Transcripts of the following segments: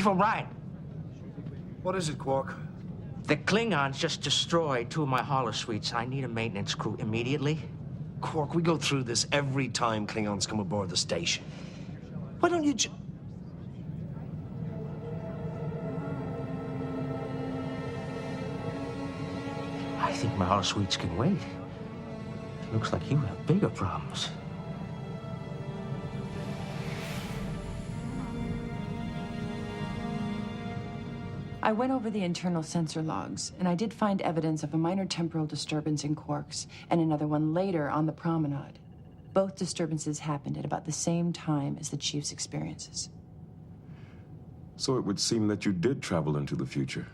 Chief O'Brien. What is it, Quark? The Klingons just destroyed 2 of my holosuites. I need a maintenance crew immediately. Quark, we go through this every time Klingons come aboard the station. Why don't you I think my holosuites can wait. Looks like you have bigger problems. I went over the internal sensor logs, and I did find evidence of a minor temporal disturbance in Quarks, and another one later on the promenade. Both disturbances happened at about the same time as the Chief's experiences. So it would seem that you did travel into the future,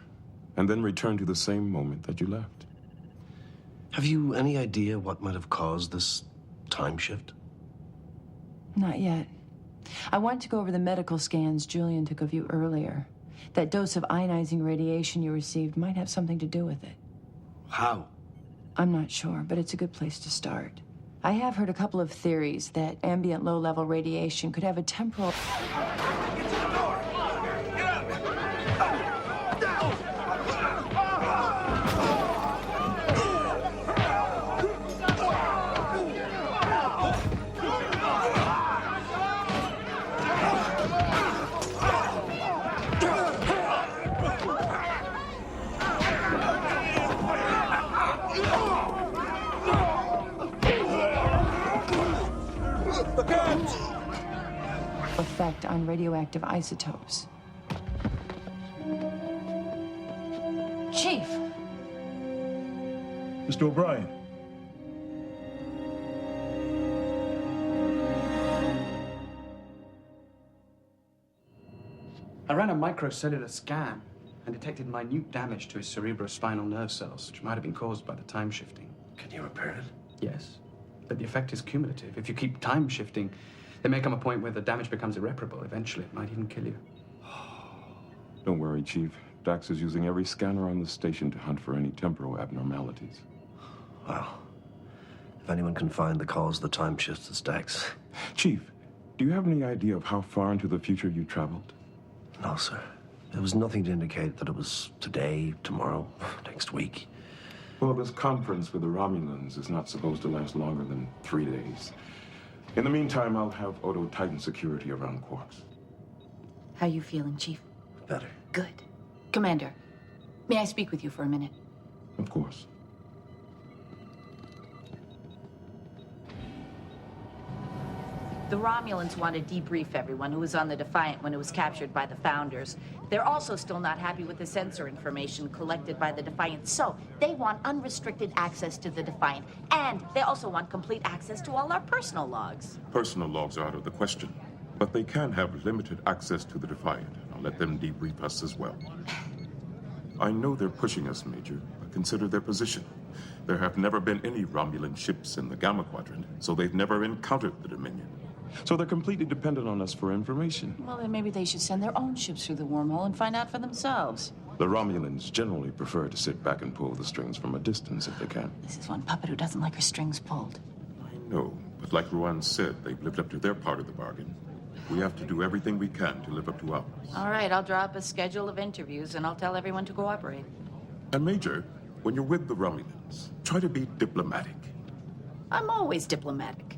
and then return to the same moment that you left. Have you any idea what might have caused this time shift? Not yet. I want to go over the medical scans Julian took of you earlier. That dose of ionizing radiation you received might have something to do with it. How? I'm not sure, but it's a good place to start. I have heard a couple of theories that ambient low-level radiation could have a temporal... effect on radioactive isotopes. Chief! Mr. O'Brien. I ran a microcellular scan and detected minute damage to his cerebrospinal nerve cells, which might have been caused by the time shifting. Can you repair it? Yes, but the effect is cumulative. If you keep time shifting, there may come a point where the damage becomes irreparable. Eventually, it might even kill you. Don't worry, Chief. Dax is using every scanner on the station to hunt for any temporal abnormalities. Well, if anyone can find the cause of the time shifts, it's Dax. Chief, do you have any idea of how far into the future you traveled? No, sir. There was nothing to indicate that it was today, tomorrow, next week. Well, this conference with the Romulans is not supposed to last longer than 3 days. In the meantime, I'll have Odo tighten security around Quarks. How you feeling, Chief? Better. Good. Commander, may I speak with you for a minute? Of course. The Romulans want to debrief everyone who was on the Defiant when it was captured by the Founders. They're also still not happy with the sensor information collected by the Defiant, so they want unrestricted access to the Defiant, and they also want complete access to all our personal logs. Personal logs are out of the question, but they can have limited access to the Defiant. I'll let them debrief us as well. I know they're pushing us, Major, but consider their position. There have never been any Romulan ships in the Gamma Quadrant, so they've never encountered the Dominion. So they're completely dependent on us for information. Well, then maybe they should send their own ships through the wormhole and find out for themselves. The Romulans generally prefer to sit back and pull the strings from a distance if they can. This is one puppet who doesn't like her strings pulled. I know, but like Ruan said, they've lived up to their part of the bargain. We have to do everything we can to live up to ours. All right, I'll draw up a schedule of interviews, and I'll tell everyone to cooperate. And Major, when you're with the Romulans, try to be diplomatic. I'm always diplomatic.